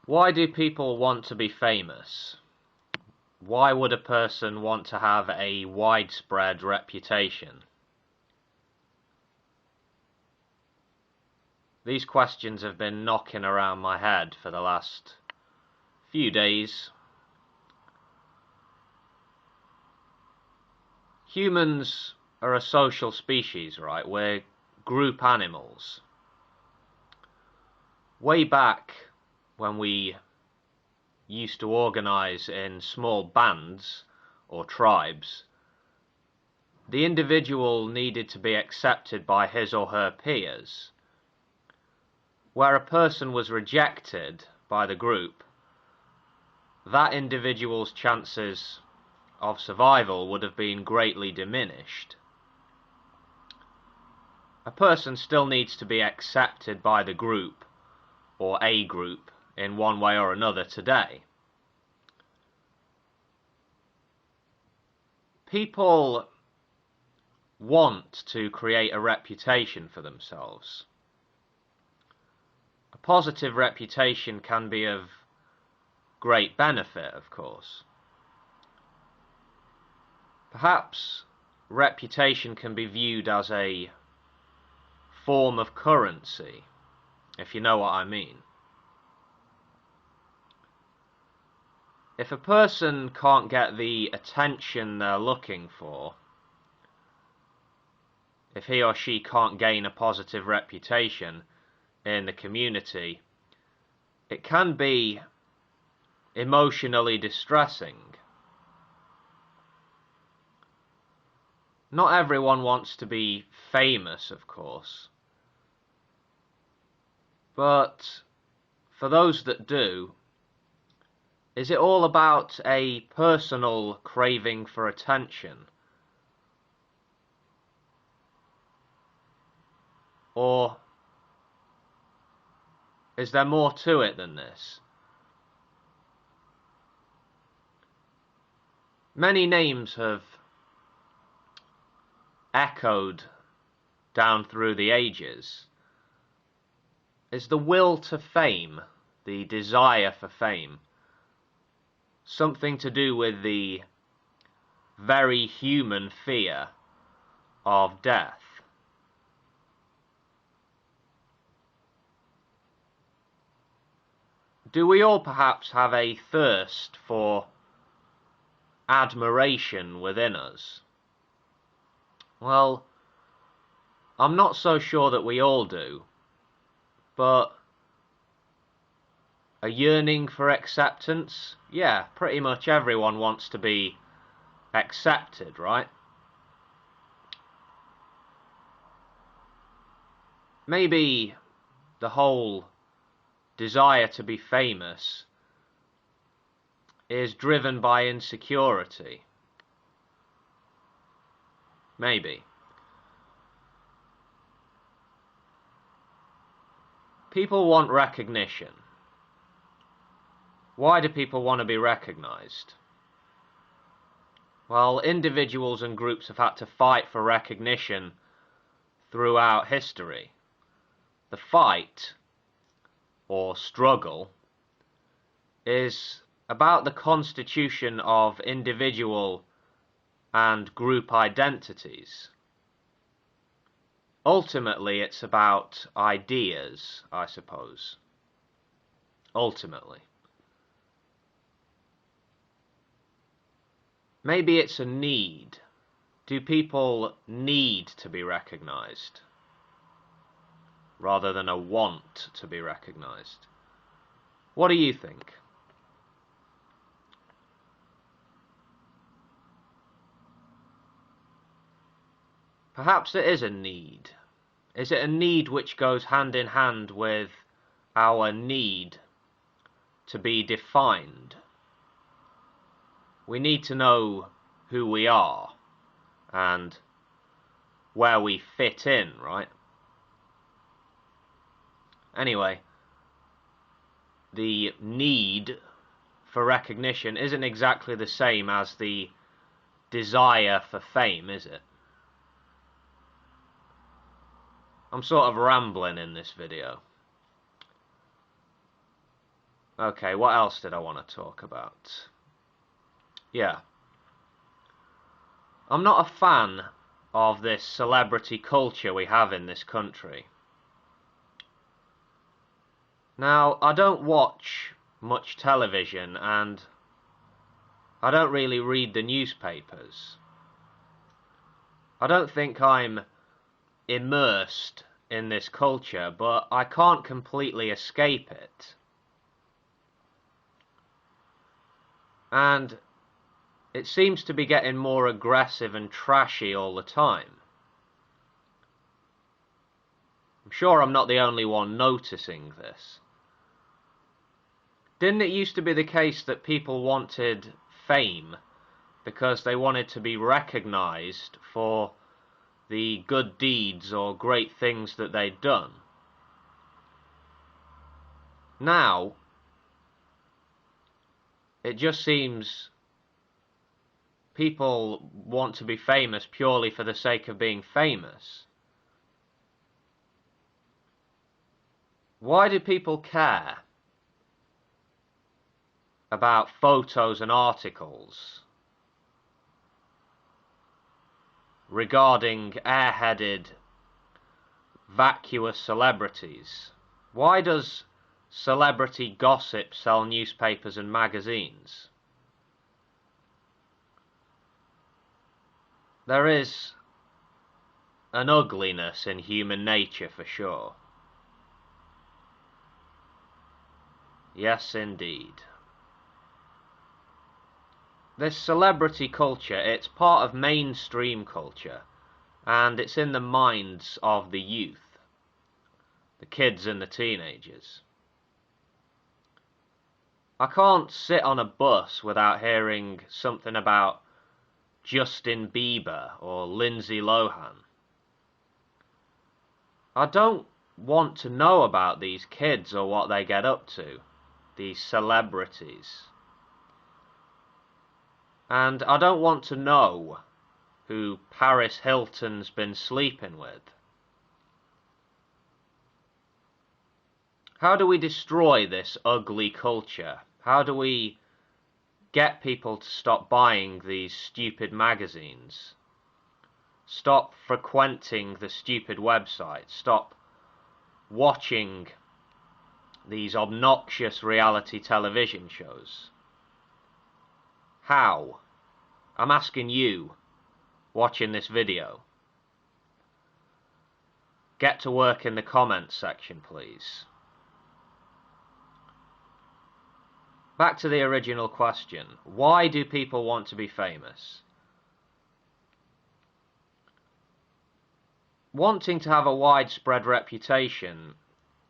Why do people want to be famous? Why would a person want to have a widespread reputation? These questions have been knocking around my head for the last few days. Humans are a social species, right? We're group animals. Way back when we used to organize in small bands or tribes, the individual needed to be accepted by his or her peers. Where a person was rejected by the group, that individual's chances of survival would have been greatly diminished. A person still needs to be accepted by the group, or a group, in one way or another today. People want to create a reputation for themselves. A positive reputation can be of great benefit, of course. Perhaps reputation can be viewed as a form of currency, if you know what I mean. If a person can't get the attention they're looking for, if he or she can't gain a positive reputation in the community, it can be emotionally distressing. Not everyone wants to be famous, of course, but for those that do, is it all about a personal craving for attention? Or is there more to it than this? Many names have echoed down through the ages. Is the will to fame, the desire for fame, something to do with the very human fear of death? Do we all perhaps have a thirst for admiration within us? Well, I'm not so sure that we all do, but a yearning for acceptance? Yeah, pretty much everyone wants to be accepted, right? Maybe the whole desire to be famous is driven by insecurity. Maybe. People want recognition. Why do people want to be recognized? Well, individuals and groups have had to fight for recognition throughout history. The fight, or struggle, is about the constitution of individual and group identities. Ultimately, it's about ideas, I suppose. Ultimately. Maybe it's a need. Do people need to be recognized rather than a want to be recognized? What do you think? Perhaps it is a need. Is it a need which goes hand in hand with our need to be defined? We need to know who we are and where we fit in, right? Anyway, the need for recognition isn't exactly the same as the desire for fame, is it? I'm sort of rambling in this video. Okay, what else did I want to talk about? Yeah. I'm not a fan of this celebrity culture we have in this country. Now, I don't watch much television and I don't really read the newspapers. I don't think I'm immersed in this culture, but I can't completely escape it. And it seems to be getting more aggressive and trashy all the time. I'm sure I'm not the only one noticing this. Didn't it used to be the case that people wanted fame because they wanted to be recognized for the good deeds or great things that they'd done? Now, it just seems people want to be famous purely for the sake of being famous. Why do people care about photos and articles regarding airheaded, vacuous celebrities? Why does celebrity gossip sell newspapers and magazines? There is an ugliness in human nature for sure. Yes, indeed. This celebrity culture, it's part of mainstream culture, and it's in the minds of the youth, the kids and the teenagers. I can't sit on a bus without hearing something about Justin Bieber or Lindsay Lohan. I don't want to know about these kids or what they get up to, these celebrities. And I don't want to know who Paris Hilton's been sleeping with. How do we destroy this ugly culture? How do we get people to stop buying these stupid magazines? Stop frequenting the stupid websites? Stop watching these obnoxious reality television shows? How? I'm asking you, watching this video. Get to work in the comments section, please. Back to the original question. Why do people want to be famous? Wanting to have a widespread reputation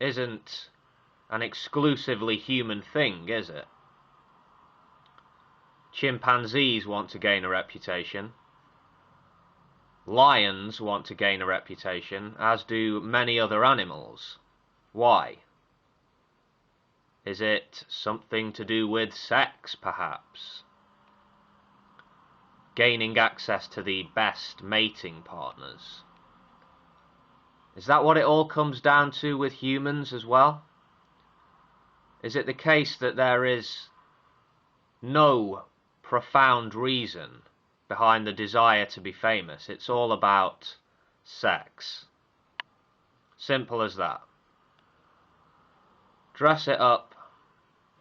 isn't an exclusively human thing, is it? Chimpanzees want to gain a reputation. Lions want to gain a reputation, as do many other animals. Why? Is it something to do with sex, perhaps? Gaining access to the best mating partners? Is that what it all comes down to with humans as well? Is it the case that there is no profound reason behind the desire to be famous? It's all about sex. Simple as that. Dress it up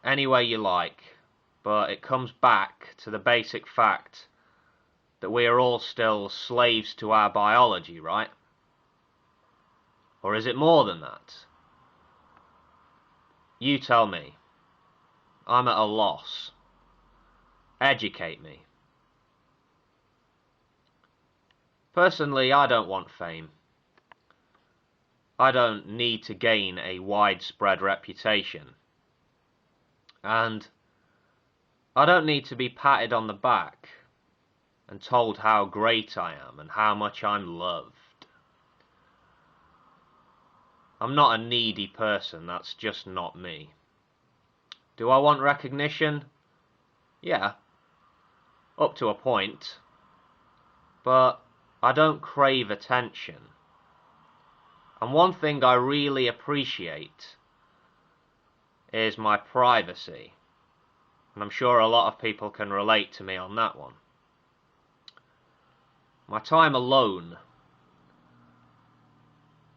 any way you like, but it comes back to the basic fact that we are all still slaves to our biology, right? Or is it more than that? You tell me. I'm at a loss. Educate me. Personally, I don't want fame. I don't need to gain a widespread reputation. And I don't need to be patted on the back and told how great I am and how much I'm loved. I'm not a needy person, that's just not me. Do I want recognition? Yeah, up to a point. But I don't crave attention. And one thing I really appreciate is my privacy. And I'm sure a lot of people can relate to me on that one. My time alone,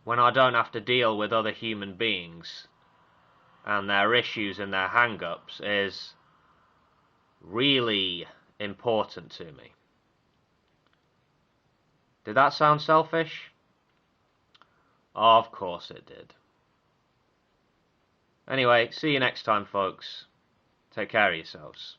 when I don't have to deal with other human beings and their issues and their hang-ups, is really important to me. Did that sound selfish? Of course it did. Anyway, see you next time, folks. Take care of yourselves.